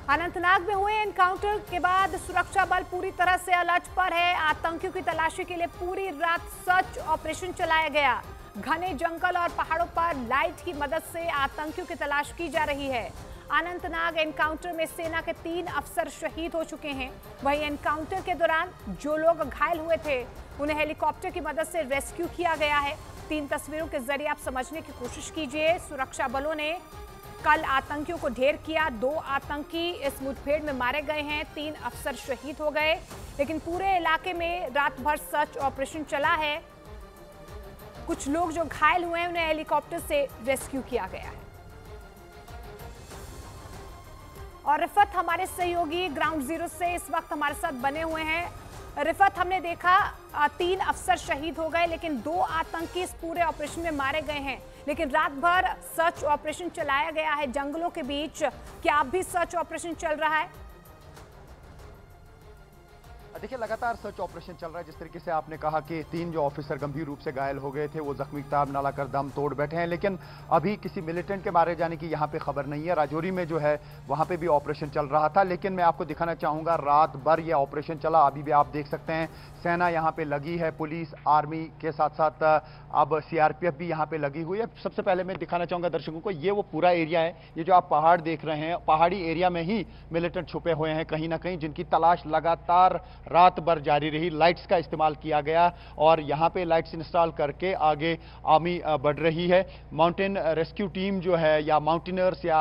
अनंतनाग में हुए एनकाउंटर के बाद सुरक्षा बल पूरी तरह से अलर्ट पर है। आतंकियों की तलाशी के लिए पूरी रात सर्च ऑपरेशन चलाया गया। घने जंगल और पहाड़ों पर लाइट की मदद से आतंकियों की तलाश की जा रही है। अनंतनाग एनकाउंटर में सेना के 3 अफसर शहीद हो चुके हैं। वहीं एनकाउंटर के दौरान जो लोग घायल हुए थे उन्हें हेलीकॉप्टर की मदद से रेस्क्यू किया गया है। 3 तस्वीरों के जरिए आप समझने की कोशिश कीजिए। सुरक्षा बलों ने कल आतंकियों को ढेर किया। 2 आतंकी इस मुठभेड़ में मारे गए हैं। 3 अफसर शहीद हो गए, लेकिन पूरे इलाके में रात भर सर्च ऑपरेशन चला है। कुछ लोग जो घायल हुए हैं उन्हें हेलीकॉप्टर से रेस्क्यू किया गया है। और रिफत हमारे सहयोगी ग्राउंड जीरो से इस वक्त हमारे साथ बने हुए हैं। रिफत, हमने देखा 3 अफसर शहीद हो गए, लेकिन 2 आतंकी इस पूरे ऑपरेशन में मारे गए हैं। लेकिन रात भर सर्च ऑपरेशन चलाया गया है जंगलों के बीच। क्या अब भी सर्च ऑपरेशन चल रहा है? देखिए, लगातार सर्च ऑपरेशन चल रहा है। जिस तरीके से आपने कहा कि 3 जो ऑफिसर गंभीर रूप से घायल हो गए थे वो जख्मी ताब नाला कर दम तोड़ बैठे हैं, लेकिन अभी किसी मिलिटेंट के मारे जाने की यहाँ पे खबर नहीं है। राजौरी में जो है वहाँ पे भी ऑपरेशन चल रहा था, लेकिन मैं आपको दिखाना चाहूँगा रात भर ये ऑपरेशन चला। अभी भी आप देख सकते हैं सेना यहाँ पे लगी है, पुलिस आर्मी के साथ साथ अब सीआरपीएफ भी यहाँ पे लगी हुई है। सबसे पहले मैं दिखाना चाहूँगा दर्शकों को, ये वो पूरा एरिया है। ये जो आप पहाड़ देख रहे हैं, पहाड़ी एरिया में ही मिलिटेंट छुपे हुए हैं कहीं ना कहीं, जिनकी तलाश लगातार रात भर जारी रही। लाइट्स का इस्तेमाल किया गया और यहाँ पे लाइट्स इंस्टॉल करके आगे आर्मी बढ़ रही है। माउंटेन रेस्क्यू टीम जो है या माउंटेनर्स या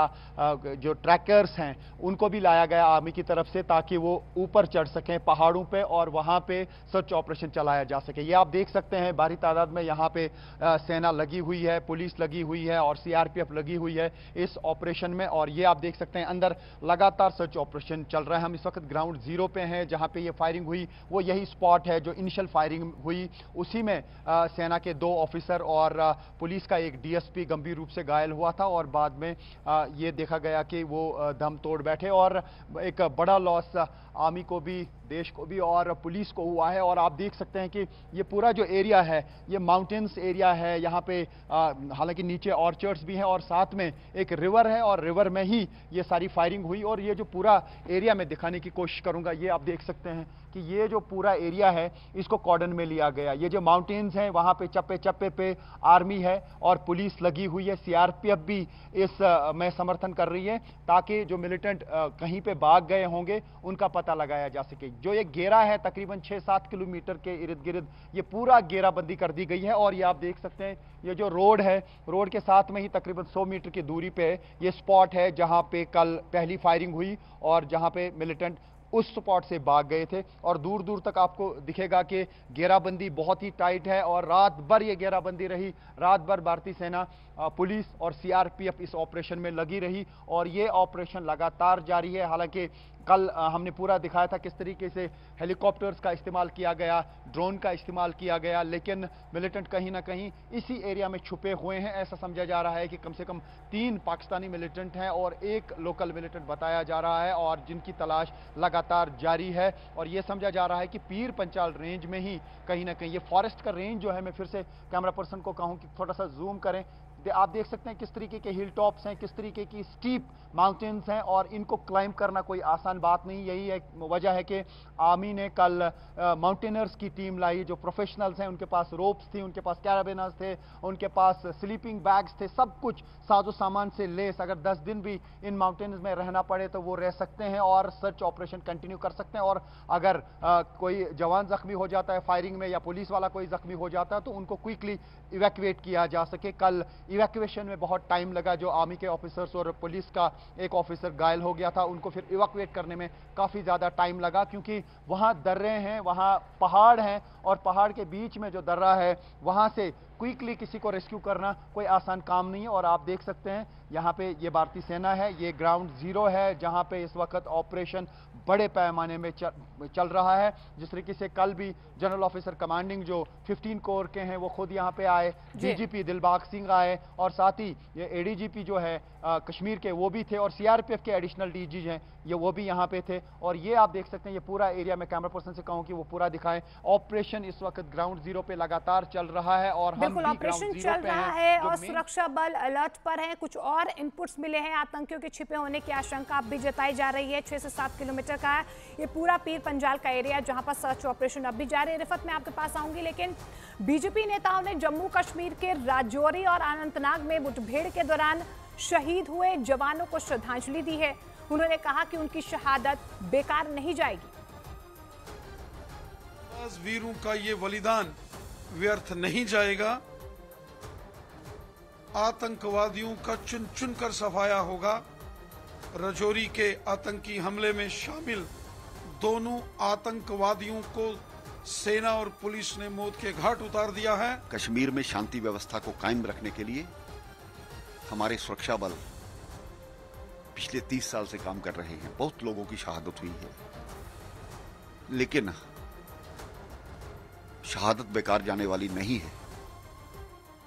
जो ट्रैकर्स हैं उनको भी लाया गया आर्मी की तरफ से, ताकि वो ऊपर चढ़ सकें पहाड़ों पे और वहाँ पे सर्च ऑपरेशन चलाया जा सके। ये आप देख सकते हैं भारी तादाद में यहाँ पे सेना लगी हुई है, पुलिस लगी हुई है और सीआरपीएफ लगी हुई है इस ऑपरेशन में। और ये आप देख सकते हैं अंदर लगातार सर्च ऑपरेशन चल रहा है। हम इस वक्त ग्राउंड जीरो पे हैं, जहाँ पे ये फायरिंग हुई वो यही स्पॉट है जो इनिशियल फायरिंग हुई। उसी में सेना के 2 ऑफिसर और पुलिस का एक डीएसपी गंभीर रूप से घायल हुआ था और बाद में ये देखा गया कि वो दम तोड़ बैठे। और एक बड़ा लॉस आर्मी को भी, देश को भी और पुलिस को हुआ है। और आप देख सकते हैं कि ये पूरा जो एरिया है ये माउंटेन्स एरिया है। यहाँ पे हालांकि नीचे ऑर्चर्ड्स भी हैं और साथ में एक रिवर है और रिवर में ही ये सारी फायरिंग हुई। और ये जो पूरा एरिया मैं दिखाने की कोशिश करूंगा, ये आप देख सकते हैं कि ये जो पूरा एरिया है इसको कॉर्डन में लिया गया। ये जो माउंटेन्स हैं वहाँ पे चप्पे चप्पे पे आर्मी है और पुलिस लगी हुई है। सीआरपीएफ भी इस में समर्थन कर रही है, ताकि जो मिलिटेंट कहीं पे भाग गए होंगे उनका पता लगाया जा सके। जो ये घेरा है तकरीबन 6-7 किलोमीटर के इर्द गिर्द ये पूरा घेराबंदी कर दी गई है। और ये आप देख सकते हैं ये जो रोड है, रोड के साथ में ही तकरीबन 100 मीटर की दूरी पे ये स्पॉट है जहां पे कल पहली फायरिंग हुई और जहां पे मिलिटेंट उस स्पॉट से भाग गए थे। और दूर दूर तक आपको दिखेगा कि घेराबंदी बहुत ही टाइट है और रात भर ये घेराबंदी रही। रात भर भारतीय सेना, पुलिस और सीआरपीएफ इस ऑपरेशन में लगी रही और ये ऑपरेशन लगातार जारी है। हालांकि कल हमने पूरा दिखाया था किस तरीके से हेलीकॉप्टर्स का इस्तेमाल किया गया, ड्रोन का इस्तेमाल किया गया, लेकिन मिलिटेंट कहीं ना कहीं इसी एरिया में छुपे हुए हैं। ऐसा समझा जा रहा है कि कम से कम 3 पाकिस्तानी मिलिटेंट हैं और 1 लोकल मिलिटेंट बताया जा रहा है और जिनकी तलाश लगातार जारी है। और ये समझा जा रहा है कि पीर पंचाल रेंज में ही कहीं ना कहीं ये फॉरेस्ट का रेंज जो है, मैं फिर से कैमरा पर्सन को कहूँ कि थोड़ा सा जूम करें। आप देख सकते हैं किस तरीके के हिल टॉप्स हैं, किस तरीके की स्टीप माउंटेन्स हैं और इनको क्लाइंब करना कोई आसान बात नहीं। यही एक वजह है कि आर्मी ने कल माउंटेनर्स की टीम लाई जो प्रोफेशनल्स हैं। उनके पास रोप्स थी, उनके पास कैराबिनास थे, उनके पास स्लीपिंग बैग्स थे, सब कुछ साजो सामान से लेस। अगर 10 दिन भी इन माउंटेन्स में रहना पड़े तो वो रह सकते हैं और सर्च ऑपरेशन कंटिन्यू कर सकते हैं। और अगर कोई जवान जख्मी हो जाता है फायरिंग में या पुलिस वाला कोई जख्मी हो जाता है तो उनको क्विकली इवैक्यूएट किया जा सके। कल इवैक्यूएशन में बहुत टाइम लगा। जो आर्मी के ऑफिसर्स और पुलिस का एक ऑफिसर घायल हो गया था, उनको फिर इवैक्यूएट करने में काफी ज्यादा टाइम लगा, क्योंकि वहां दर्रे हैं, वहां पहाड़ हैं और पहाड़ के बीच में जो दर्रा है वहां से क्विकली किसी को रेस्क्यू करना कोई आसान काम नहीं है। और आप देख सकते हैं यहाँ पे ये भारतीय सेना है, ये ग्राउंड जीरो है जहाँ पे इस वक्त ऑपरेशन बड़े पैमाने में चल रहा है। जिस तरीके से कल भी जनरल ऑफिसर कमांडिंग जो 15 कोर के हैं वो खुद यहाँ पे आए, डीजीपी दिलबाग सिंह आए और साथ ही ये एडीजीपी जो है कश्मीर के वो भी थे और सीआरपीएफ के एडिशनल डीजी हैं ये वो भी यहाँ पे थे। और ये आप देख सकते हैं ये पूरा एरिया, मैं कैमरा पर्सन से कहूँ कि वो पूरा दिखाएं। ऑपरेशन इस वक्त ग्राउंड जीरो पे लगातार चल रहा है और बिल्कुल ऑपरेशन चल रहा है और सुरक्षा बल अलर्ट पर है। कुछ और इनपुट्स मिले हैं, आतंकियों के छिपे होने की आशंका अब भी जताई जा रही है। 6 से 7 किलोमीटर का है ये पूरा पीर पंजाल का एरिया जहां पर सर्च ऑपरेशन अब भी जारी है। रिफत मैं आपके पास आऊंगी, लेकिन बीजेपी नेताओं ने जम्मू कश्मीर के राजौरी और अनंतनाग में मुठभेड़ के दौरान शहीद हुए जवानों को श्रद्धांजलि दी है। उन्होंने कहा कि उनकी शहादत बेकार नहीं जाएगी। वीरों का ये बलिदान व्यर्थ नहीं जाएगा। आतंकवादियों का चुन चुन कर सफाया होगा। राजौरी के आतंकी हमले में शामिल दोनों आतंकवादियों को सेना और पुलिस ने मौत के घाट उतार दिया है। कश्मीर में शांति व्यवस्था को कायम रखने के लिए हमारे सुरक्षा बल पिछले 30 साल से काम कर रहे हैं। बहुत लोगों की शहादत हुई है, लेकिन शहादत बेकार जाने वाली नहीं है।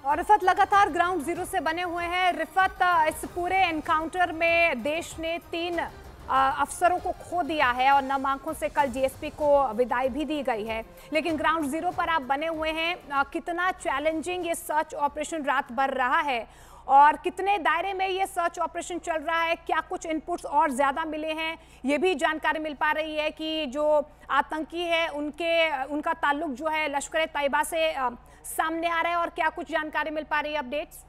और रिफत लगातार ग्राउंड जीरो से बने हुए हैं। रिफत, इस पूरे एनकाउंटर में देश ने 3 अफसरों को खो दिया है और नम आंखों से कल जीएसपी को विदाई भी दी गई है, लेकिन ग्राउंड जीरो पर आप बने हुए हैं। कितना चैलेंजिंग ये सर्च ऑपरेशन रात भर रहा है और कितने दायरे में ये सर्च ऑपरेशन चल रहा है? क्या कुछ इनपुट्स और ज्यादा मिले हैं? ये भी जानकारी मिल पा रही है कि जो आतंकी है उनका ताल्लुक जो है लश्कर तैयबा से सामने आ रहा है, और क्या कुछ जानकारी मिल पा रही है, अपडेट्स?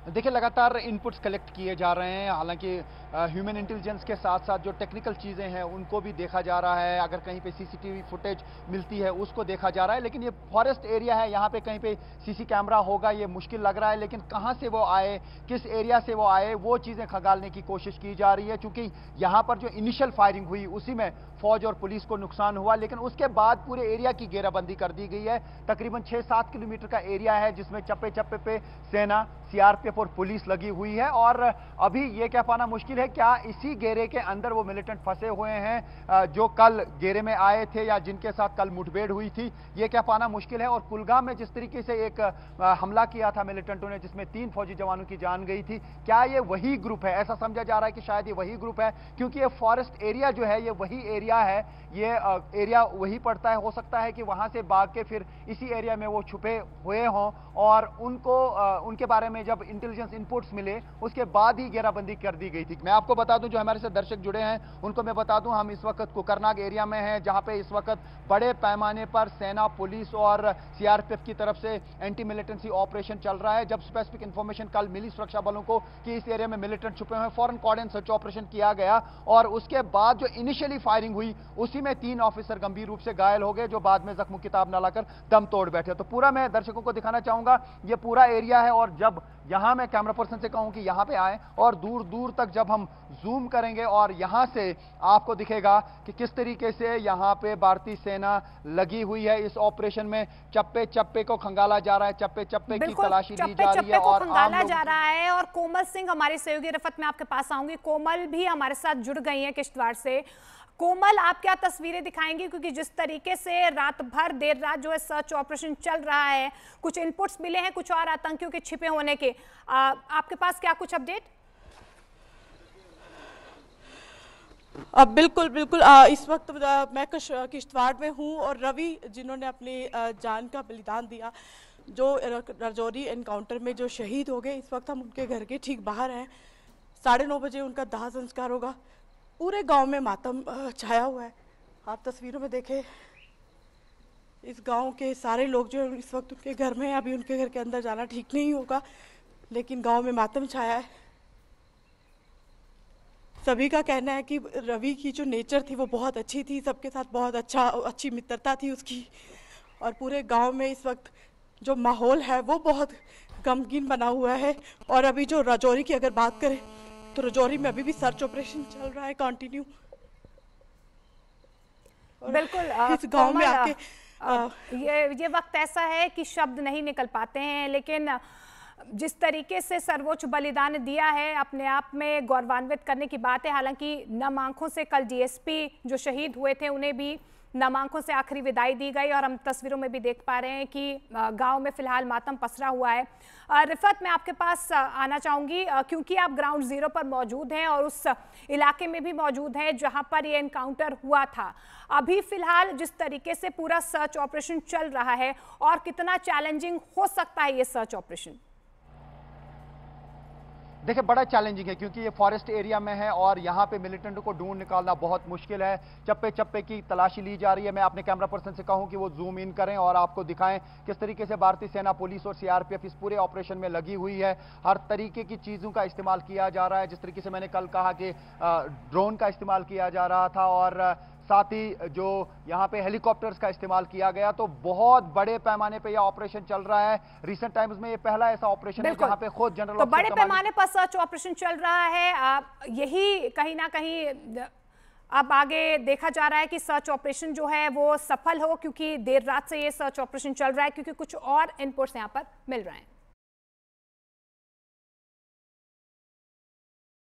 देखिए, लगातार इनपुट्स कलेक्ट किए जा रहे हैं। हालांकि ह्यूमन इंटेलिजेंस के साथ साथ जो टेक्निकल चीज़ें हैं उनको भी देखा जा रहा है। अगर कहीं पे सीसीटीवी फुटेज मिलती है उसको देखा जा रहा है, लेकिन ये फॉरेस्ट एरिया है, यहाँ पे कहीं पे सीसी कैमरा होगा ये मुश्किल लग रहा है। लेकिन कहाँ से वो आए, किस एरिया से वो आए, वो चीज़ें खंगालने की कोशिश की जा रही है। चूंकि यहाँ पर जो इनिशियल फायरिंग हुई उसी में फौज और पुलिस को नुकसान हुआ, लेकिन उसके बाद पूरे एरिया की घेराबंदी कर दी गई है। तकरीबन 6-7 किलोमीटर का एरिया है जिसमें चप्पे चप्पे पे सेना, सीआरपीएफ और पुलिस लगी हुई है। और अभी ये कह पाना मुश्किल है क्या इसी घेरे के अंदर वो मिलिटेंट फंसे हुए हैं जो कल घेरे में आए थे या जिनके साथ कल मुठभेड़ हुई थी, ये कह पाना मुश्किल है। और कुलगाम में जिस तरीके से एक हमला किया था मिलिटेंटों ने जिसमें 3 फौजी जवानों की जान गई थी, क्या ये वही ग्रुप है? ऐसा समझा जा रहा है कि शायद ये वही ग्रुप है, क्योंकि ये फॉरेस्ट एरिया जो है ये वही एरिया है, ये एरिया वही पड़ता है। हो सकता है कि वहां से भाग के फिर इसी एरिया में वो छुपे हुए हों और उनको उनके बारे में जब इंटेलिजेंस इनपुट्स मिले उसके बाद ही घेराबंदी कर दी गई थी। मैं आपको बता दूं, जो हमारे साथ दर्शक जुड़े हैं उनको मैं बता दूं, हम इस वक्त कुकरनाग एरिया में हैं जहां पे इस वक्त बड़े पैमाने पर सेना, पुलिस और सीआरपीएफ की तरफ से एंटी मिलिटेंसी ऑपरेशन चल रहा है। जब स्पेसिफिक इंफॉर्मेशन कल मिली सुरक्षा बलों को कि इस एरिया में मिलिटेंट छुपे हुए हैं, फौरन कॉर्डन सर्च ऑपरेशन किया गया और उसके बाद जो इनिशियली फायरिंग हुई उसी में 3 ऑफिसर गंभीर रूप से घायल हो गए जो बाद में जख्मों की ताब न लाकर दम तोड़ बैठे। तो पूरा मैं दर्शकों को दिखाना चाहूंगा, ये पूरा एरिया है और जब यहां मैं कैमरा पर्सन से कहूं कि यहां पे आए और दूर दूर तक जब हम जूम करेंगे और यहां से आपको दिखेगा कि किस तरीके से यहां पे भारतीय सेना लगी हुई है इस ऑपरेशन में। चप्पे चप्पे को खंगाला जा रहा है, चप्पे चप्पे की तलाशी ली जा रही है और खंगाला जा रहा है। और कोमल सिंह हमारी सहयोगी, रिफत मैं आपके पास आऊंगी, कोमल भी हमारे साथ जुड़ गई है किश्तवाड़ से। कोमल, आप क्या तस्वीरें दिखाएंगी, क्योंकि जिस तरीके से रात भर देर रात जो है सर्च ऑपरेशन चल रहा है, कुछ इनपुट्स मिले हैं कुछ और आतंकियों के छिपे होने के, आपके पास क्या कुछ अपडेट? बिल्कुल बिल्कुल, इस वक्त मैं किश्तवाड़ में हूँ और रवि जिन्होंने अपनी जान का बलिदान दिया, जो राजौरी एनकाउंटर में जो शहीद हो गए, इस वक्त हम उनके घर के ठीक बाहर हैं। 9:30 बजे उनका दाह संस्कार होगा। पूरे गांव में मातम छाया हुआ है। आप तस्वीरों में देखें, इस गांव के सारे लोग जो इस वक्त उनके घर में हैं। अभी उनके घर के अंदर जाना ठीक नहीं होगा, लेकिन गांव में मातम छाया है। सभी का कहना है कि रवि की जो नेचर थी वो बहुत अच्छी थी, सबके साथ बहुत अच्छी मित्रता थी उसकी। और पूरे गांव में इस वक्त जो माहौल है वो बहुत गमगीन बना हुआ है। और अभी जो राजौरी की अगर बात करें तो राजौरी में अभी भी सर्च ऑपरेशन चल रहा है कंटिन्यू। बिल्कुल, इस गांव में आके ये वक्त ऐसा है कि शब्द नहीं निकल पाते हैं, लेकिन जिस तरीके से सर्वोच्च बलिदान दिया है अपने आप में गौरवान्वित करने की बात है। हालांकि नम आंखों से कल डीएसपी जो शहीद हुए थे उन्हें भी नामांकों से आखिरी विदाई दी गई और हम तस्वीरों में भी देख पा रहे हैं कि गांव में फिलहाल मातम पसरा हुआ है। रिफत, मैं आपके पास आना चाहूंगी क्योंकि आप ग्राउंड जीरो पर मौजूद हैं और उस इलाके में भी मौजूद हैं जहां पर ये एनकाउंटर हुआ था। अभी फिलहाल जिस तरीके से पूरा सर्च ऑपरेशन चल रहा है और कितना चैलेंजिंग हो सकता है ये सर्च ऑपरेशन? देखिए, बड़ा चैलेंजिंग है क्योंकि ये फॉरेस्ट एरिया में है और यहाँ पे मिलिटेंट को ढूंढ निकालना बहुत मुश्किल है। चप्पे चप्पे की तलाशी ली जा रही है। मैं अपने कैमरा पर्सन से कहूँ कि वो जूम इन करें और आपको दिखाएं किस तरीके से भारतीय सेना, पुलिस और सीआरपीएफ इस पूरे ऑपरेशन में लगी हुई है। हर तरीके की चीज़ों का इस्तेमाल किया जा रहा है। जिस तरीके से मैंने कल कहा कि ड्रोन का इस्तेमाल किया जा रहा था और साथ ही जो यहाँ पे हेलीकॉप्टर्स का इस्तेमाल किया गया, तो बहुत बड़े पैमाने पे यह ऑपरेशन चल रहा है। रिसेंट टाइम्स में ये पहला ऐसा ऑपरेशन है जहाँ पे खुद जनरल तो बड़े पैमाने पर सर्च ऑपरेशन चल रहा है। यही कहीं ना कहीं अब आगे देखा जा रहा है कि सर्च ऑपरेशन जो है वो सफल हो, क्योंकि देर रात से ये सर्च ऑपरेशन चल रहा है, क्योंकि कुछ और इनपुट्स यहाँ पर मिल रहे हैं।